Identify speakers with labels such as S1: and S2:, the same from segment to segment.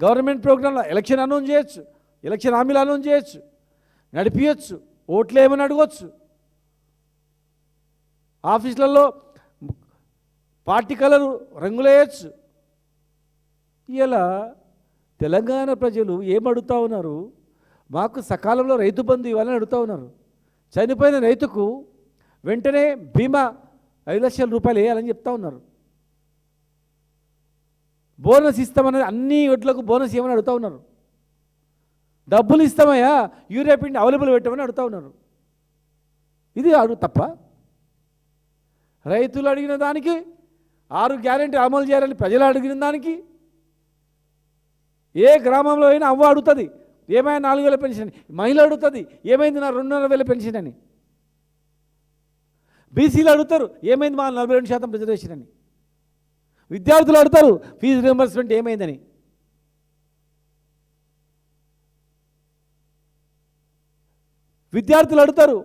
S1: Government ప్రోగ్రాంలో election announce చేయొచ్చు, election హామీలు అనౌన్స్ చేయొచ్చు, నడిపించచ్చు, ఓట్లు ఏమని అడగవచ్చు, ఆఫీసులలో పార్టీ కలరు రంగులేయచ్చు. ఇలా తెలంగాణ ప్రజలు ఏమడుగుతూ ఉన్నారు? మాకు సకాలంలో రైతు బంధు ఇవ్వాలని అడుగుతూ ఉన్నారు. చనిపోయిన రైతుకు వెంటనే బీమా 5 లక్షల రూపాయలు వేయాలని చెప్తా ఉన్నారు. బోనస్ ఇస్తామని అన్ని ఒడ్లకు బోనస్ ఇవ్వమని అడుగుతూ ఉన్నారు. డబ్బులు ఇస్తామయ్యా, యూరియా పిండి అవైలబుల్ పెట్టమని అడుగుతూ ఉన్నారు. ఇది అడుగు తప్ప? రైతులు అడిగిన దానికి 6 గ్యారెంటీ అమలు చేయాలని ప్రజలు అడిగిన దానికి ఏ గ్రామంలో అయినా అవ్వ అడుగుతుంది ఏమైనా 4,000 పెన్షన్ అని, మహిళ అడుగుతుంది ఏమైంది నా 2,500 పెన్షన్ అని, బీసీలు అడుగుతారు ఏమైంది మా 42% రిజర్వేషన్ అని, విద్యార్థులు అడుగుతారు ఫీజు రియంబర్స్మెంట్ ఏమైందని. విద్యార్థులు అడుగుతారు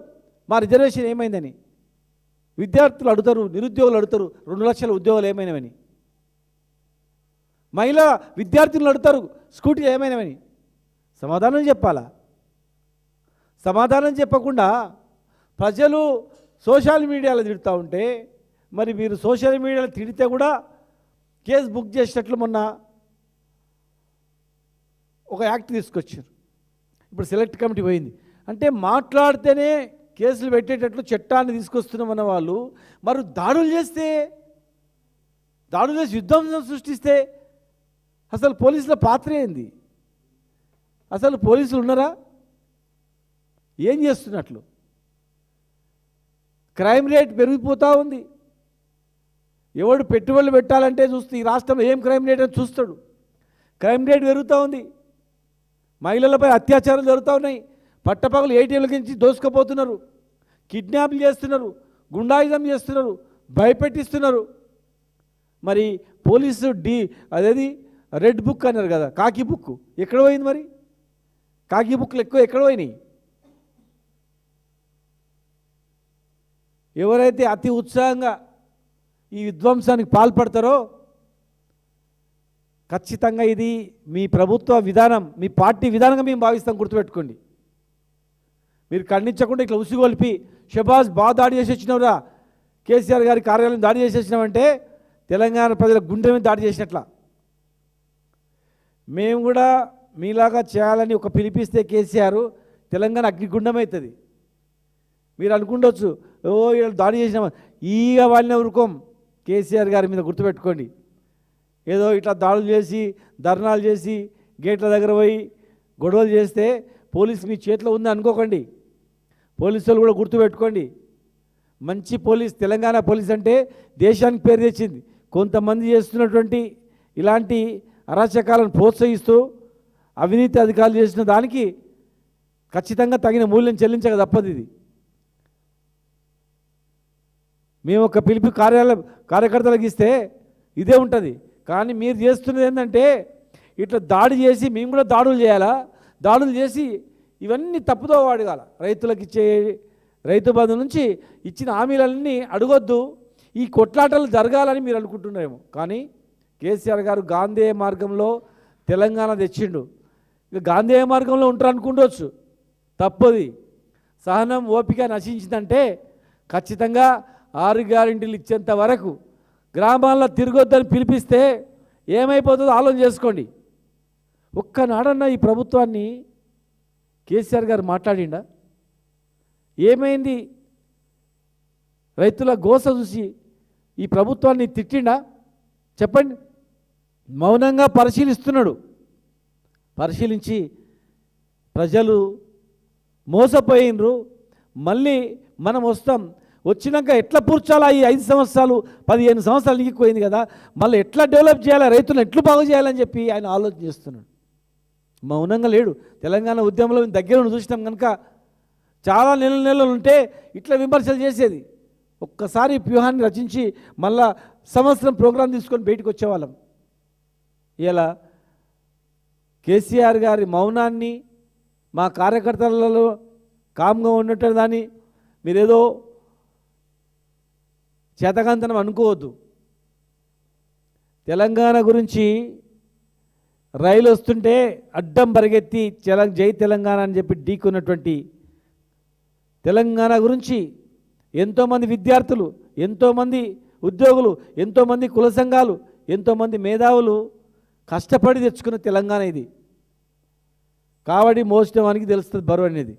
S1: మా రిజర్వేషన్ ఏమైందని. విద్యార్థులు అడుగుతారు, నిరుద్యోగులు అడుగుతారు 2 లక్షల ఉద్యోగాలు ఏమైనవని. మహిళా విద్యార్థులు అడుగుతారు స్కూటీలు ఏమైనవని. సమాధానం చెప్పాలా? సమాధానం చెప్పకుండా ప్రజలు సోషల్ మీడియాలో తిడుతూ ఉంటే, మరి మీరు సోషల్ మీడియాలో తిడితే కూడా కేసు బుక్ చేసినట్లు మొన్న ఒక యాక్ట్ తీసుకొచ్చారు. ఇప్పుడు సెలెక్ట్ కమిటీ పోయింది. అంటే మాట్లాడితేనే కేసులు పెట్టేటట్లు చట్టాన్ని తీసుకొస్తున్నామన్న వాళ్ళు మరి దాడులు చేసి యుద్ధం సృష్టిస్తే అసలు పోలీసుల పాత్ర ఏంది? అసలు పోలీసులు ఉన్నారా? ఏం చేస్తున్నట్లు? క్రైమ్ రేట్ పెరిగిపోతూ ఉంది. ఎవడు పెట్టుబడులు పెట్టాలంటే చూస్తే ఈ రాష్ట్రంలో ఏం క్రైమ్ రేట్ అని చూస్తాడు. క్రైమ్ రేట్ పెరుగుతూ ఉంది. మహిళలపై అత్యాచారాలు జరుగుతూ ఉన్నాయి. పట్టపగలు ఏటీఎంల నుంచి దోసుకుపోతున్నారు, కిడ్నాప్లు చేస్తున్నారు, గుండాయిజం చేస్తున్నారు, భయపెట్టిస్తున్నారు. మరి పోలీసు అదేది రెడ్ బుక్ అన్నారు కదా, కాకి బుక్ ఎక్కడ పోయింది? మరి కాకి బుక్లు ఎక్కువ ఎక్కడ పోయినాయి? ఎవరైతే అతి ఉత్సాహంగా ఈ విధ్వంసానికి పాల్పడతారో ఖచ్చితంగా ఇది మీ ప్రభుత్వ విధానం, మీ పార్టీ విధానంగా మేము భావిస్తాం. గుర్తుపెట్టుకోండి. మీరు ఖండించకుండా ఇట్లా ఉసిగొల్పి షబాజ్ బాగా దాడి చేసి వచ్చినవరా, కేసీఆర్ గారి కార్యాలయం దాడి చేసి వచ్చినామంటే తెలంగాణ ప్రజల గుండె మీద దాడి చేసినట్ల. మేము కూడా మీలాగా చేయాలని ఒక పిలిపిస్తే కేసీఆర్ తెలంగాణ అగ్నిగుండం అవుతుంది. మీరు అనుకుండొచ్చు ఓ ఇలా దాడి చేసినామా, ఈగ వాళ్ళని ఊరుకోం కేసీఆర్ గారి మీద. గుర్తుపెట్టుకోండి. ఏదో ఇట్లా దాడులు చేసి ధర్నాలు చేసి గేట్ల దగ్గర పోయి గొడవలు చేస్తే పోలీసు మీ చేతిలో ఉంది అనుకోకండి. పోలీసులు కూడా గుర్తుపెట్టుకోండి. మంచి పోలీస్, తెలంగాణ పోలీస్ అంటే దేశానికి పేరు తెచ్చింది. కొంతమంది చేస్తున్నటువంటి ఇలాంటి అరాచకాలను ప్రోత్సహిస్తూ అవినీతి అధికారులు చేసిన దానికి ఖచ్చితంగా తగిన మూల్యం చెల్లించక తప్పదు. ఇది మేము ఒక పిలుపు కార్యకర్తలకు ఇస్తే ఇదే ఉంటుంది. కానీ మీరు చేస్తున్నది ఏంటంటే ఇట్లా దాడి చేసి మేము కూడా దాడులు చేయాలా, దాడులు చేసి ఇవన్నీ తప్పుదో అడగాల. రైతులకు ఇచ్చే రైతు బంధు నుంచి ఇచ్చిన హామీలన్నీ అడగొద్దు. ఈ కొట్లాటలు జరగాలని మీరు అనుకుంటున్నారేమో. కానీ కేసీఆర్ గారు గాంధేయ మార్గంలో తెలంగాణ తెచ్చిండు. ఇక గాంధేయ మార్గంలో ఉంటారు అనుకుంటవచ్చు, తప్పది. సహనం ఓపిక నశించిందంటే ఖచ్చితంగా 6 గ్యారెంటీలు ఇచ్చేంత వరకు గ్రామాల్లో తిరగొద్దని పిలిపిస్తే ఏమైపోతుందో ఆలోచన చేసుకోండి. ఒక్కనాడన్నా ఈ ప్రభుత్వాన్ని కేసీఆర్ గారు మాట్లాడిండా? ఏమైంది? రైతుల గోస చూసి ఈ ప్రభుత్వాన్ని తిట్టిండా? చెప్పండి. మౌనంగా పరిశీలిస్తున్నాడు. పరిశీలించి ప్రజలు మోసపోయినరు, మళ్ళీ మనం వస్తాం, వచ్చినాక ఎట్లా పూడ్చాలా, ఈ 5 సంవత్సరాలు 15 సంవత్సరాలు నీకిపోయింది కదా, మళ్ళీ ఎట్లా డెవలప్ చేయాలా, రైతులను ఎట్లు బాగు చేయాలని చెప్పి ఆయన ఆలోచన చేస్తున్నాడు. మౌనంగా లేడు. తెలంగాణ ఉద్యమంలో దగ్గర చూసినాం కనుక చాలా నెలలు ఉంటే ఇట్లా విమర్శలు చేసేది. ఒక్కసారి వ్యూహాన్ని రచించి మళ్ళా సంవత్సరం ప్రోగ్రాం తీసుకొని బయటకు వచ్చేవాళ్ళం. ఇలా కేసీఆర్ గారి మౌనాన్ని మా కార్యకర్తలలో కామ్గా ఉన్నట్టు దాన్ని మీరేదో చేతకాంతనం అనుకోవద్దు. తెలంగాణ గురించి రైలు వస్తుంటే అడ్డం పరిగెత్తి జై తెలంగాణ అని చెప్పి ఢీకున్నటువంటి తెలంగాణ గురించి ఎంతోమంది విద్యార్థులు, ఎంతోమంది ఉద్యోగులు, ఎంతోమంది కుల సంఘాలు, ఎంతోమంది మేధావులు కష్టపడి తెచ్చుకున్న తెలంగాణ ఇది. కావడి మోసడానికి తెలుస్తుంది బరువు అనేది.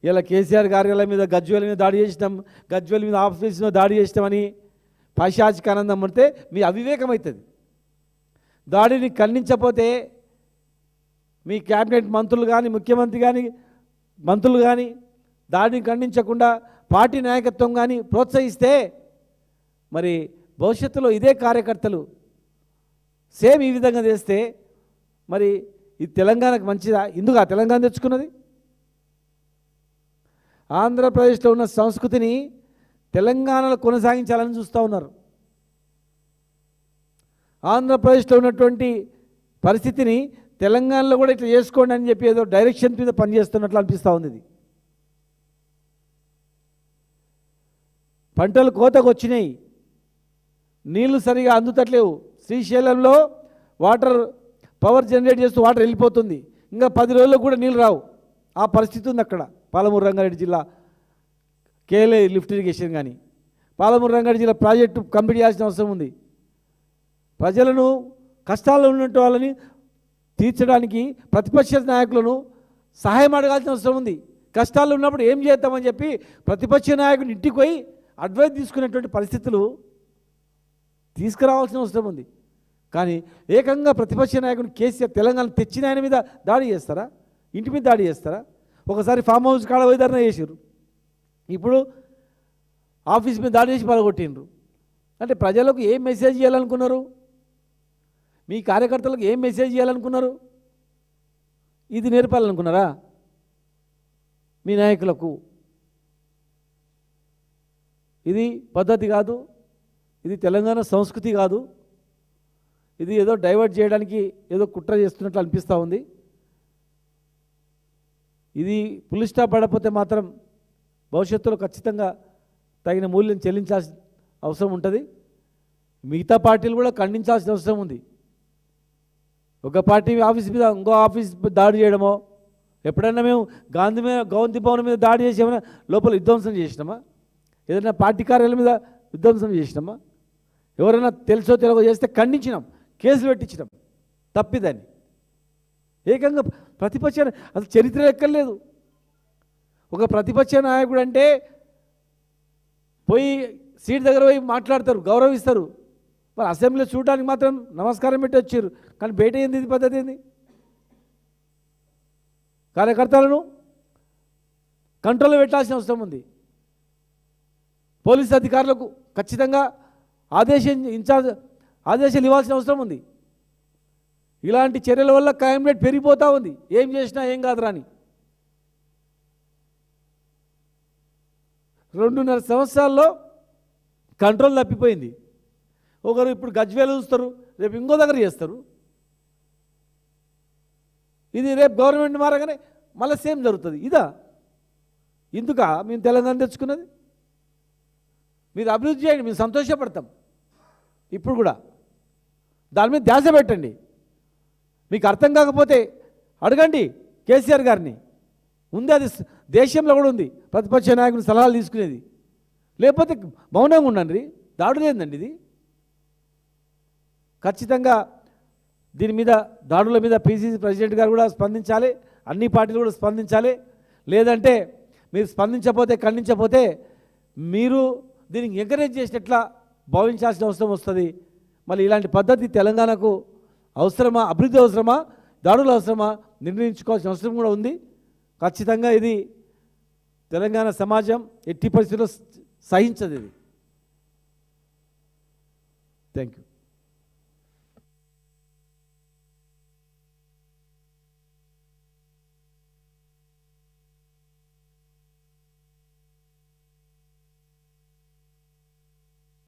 S1: ఇలా కేసీఆర్ కార్యాలయం మీద గజ్వేల్ మీద దాడి చేసినాం, గజ్వేల్ మీద ఆఫీస్ మీద దాడి చేసినామని పైశాచిక ఆనందం పడితే మీ అవివేకం అవుతుంది. దాడిని ఖండించకపోతే మీ క్యాబినెట్ మంత్రులు కానీ, ముఖ్యమంత్రి కానీ, మంత్రులు కానీ దాడిని ఖండించకుండా పార్టీ నాయకత్వం కానీ ప్రోత్సహిస్తే మరి భవిష్యత్తులో ఇదే కార్యకర్తలు సేమ్ ఈ విధంగా చేస్తే మరి ఇది తెలంగాణకు మంచిదా? ఎందుకు ఆ తెలంగాణ తెచ్చుకున్నది? ఆంధ్రప్రదేశ్లో ఉన్న సంస్కృతిని తెలంగాణలో కొనసాగించాలని చూస్తూ ఉన్నారు. ఆంధ్రప్రదేశ్లో ఉన్నటువంటి పరిస్థితిని తెలంగాణలో కూడా ఇట్లా చేసుకోండి అని చెప్పి ఏదో డైరెక్షన్ మీద పనిచేస్తున్నట్లు అనిపిస్తూ ఉంది. ఇది పంటలు కోతకు వచ్చినాయి, నీళ్లు సరిగా అందుతట్లేవు. శ్రీశైలంలో పవర్ జనరేట్ చేస్తూ వాటర్ వెళ్ళిపోతుంది. ఇంకా 10 రోజుల్లో కూడా నీళ్ళు రావు. ఆ పరిస్థితి ఉంది అక్కడ. పాలమూరు రంగారెడ్డి జిల్లా కేఎల్ఏ లిఫ్ట్ ఇరిగేషన్ కానీ పాలమూరు రంగారెడ్డి జిల్లా ప్రాజెక్టు కంప్లీట్ చేయాల్సిన అవసరం ఉంది. ప్రజలను కష్టాల్లో ఉన్నట్టు వాళ్ళని తీర్చడానికి ప్రతిపక్ష నాయకులను సహాయం అడగాల్సిన అవసరం ఉంది. కష్టాల్లో ఉన్నప్పుడు ఏం చేద్దామని చెప్పి ప్రతిపక్ష నాయకుని ఇంటికి పోయి అడ్వైస్ తీసుకునేటువంటి పరిస్థితులు తీసుకురావాల్సిన అవసరం ఉంది. కానీ ఏకంగా ప్రతిపక్ష నాయకుని కేసీఆర్ తెలంగాణ తెచ్చిన ఆయన మీద దాడి చేస్తారా? ఇంటి మీద దాడి చేస్తారా? ఒకసారి ఫామ్ హౌస్ కాడ వైదర్ణ చేసారు, ఇప్పుడు ఆఫీస్ మీద దాడి చేసి పడగొట్టిండ్రు. అంటే ప్రజలకు ఏం మెసేజ్ చేయాలనుకున్నారు? మీ కార్యకర్తలకు ఏం మెసేజ్ చేయాలనుకున్నారు? ఇది నేర్పాలనుకున్నారా మీ నాయకులకు? ఇది పద్ధతి కాదు, ఇది తెలంగాణ సంస్కృతి కాదు. ఇది ఏదో డైవర్ట్ చేయడానికి ఏదో కుట్ర చేస్తున్నట్లు అనిపిస్తూ ఉంది. ఇది ఫుల్ స్టాప్ పడకపోతే మాత్రం భవిష్యత్తులో ఖచ్చితంగా తగిన మూల్యం చెల్లించాల్సిన అవసరం ఉంటుంది. మిగతా పార్టీలు కూడా ఖండించాల్సిన అవసరం ఉంది. ఒక పార్టీ ఆఫీస్ మీద ఇంకో ఆఫీస్ దాడి చేయడమో, ఎప్పుడైనా మేము గాంధీ భవన్ మీద దాడి చేసి ఏమైనా లోపల విధ్వంసం చేసినామా? ఏదైనా పార్టీ కార్యాలయం మీద విధ్వంసం చేసినామా? ఎవరైనా తెలుసో తెలియకో చేస్తే ఖండించినాం, కేసులు పెట్టించినాం, తప్పిదాన్ని. ఏకంగా ప్రతిపక్ష అసలు చరిత్ర ఎక్కర్లేదు. ఒక ప్రతిపక్ష నాయకుడు అంటే పోయి సీట్ దగ్గర పోయి మాట్లాడతారు, గౌరవిస్తారు. మరి అసెంబ్లీలో చూడడానికి మాత్రం నమస్కారం పెట్టి వచ్చారు, కానీ బయట ఏంది? ఇది పద్ధతి ఏంది? కార్యకర్తలను కంట్రోల్లో పెట్టాల్సిన అవసరం ఉంది. పోలీసు అధికారులకు ఖచ్చితంగా ఆదేశాలు ఇవ్వాల్సిన అవసరం ఉంది. ఇలాంటి చర్యల వల్ల క్రైమ్ రేట్ పెరిగిపోతూ ఉంది. ఏం చేసినా ఏం కాదురా అని 2.5 సంవత్సరాల్లో కంట్రోల్ తప్పిపోయింది. ఒకరు ఇప్పుడు గజ్వేలు చూస్తారు, రేపు ఇంకో దగ్గర చేస్తారు. ఇది రేపు గవర్నమెంట్ మారగానే మళ్ళీ సేమ్ జరుగుతుంది. ఇదా ఇందుక మేము తెలంగాణ తెచ్చుకున్నది? మీరు అభివృద్ధి చేయండి, మేము సంతోషపడతాం. ఇప్పుడు కూడా దాని మీద ధ్యాస పెట్టండి. మీకు అర్థం కాకపోతే అడగండి కేసీఆర్ గారిని. ఉంది, అది దేశంలో కూడా ఉంది, ప్రతిపక్ష నాయకుని సలహాలు తీసుకునేది. లేకపోతే మౌనంగా ఉండండి. దాడులు ఏందండి ఇది? ఖచ్చితంగా దీని మీద, దాడుల మీద పిసిసి ప్రెసిడెంట్ గారు కూడా స్పందించాలి, అన్ని పార్టీలు కూడా స్పందించాలి. లేదంటే మీరు స్పందించకపోతే, ఖండించకపోతే మీరు దీనికి ఎంకరేజ్ చేసినట్లా భావించాల్సిన అవసరం వస్తుంది. మళ్ళీ ఇలాంటి పద్ధతి తెలంగాణకు అవసరమా? అభివృద్ధి అవసరమా? దాడులు అవసరమా? నిర్ణయించుకోవాల్సిన అవసరం కూడా ఉంది. ఖచ్చితంగా ఇది తెలంగాణ సమాజం ఎట్టి పరిస్థితుల్లో సహించదు. ఇది థ్యాంక్ యూ.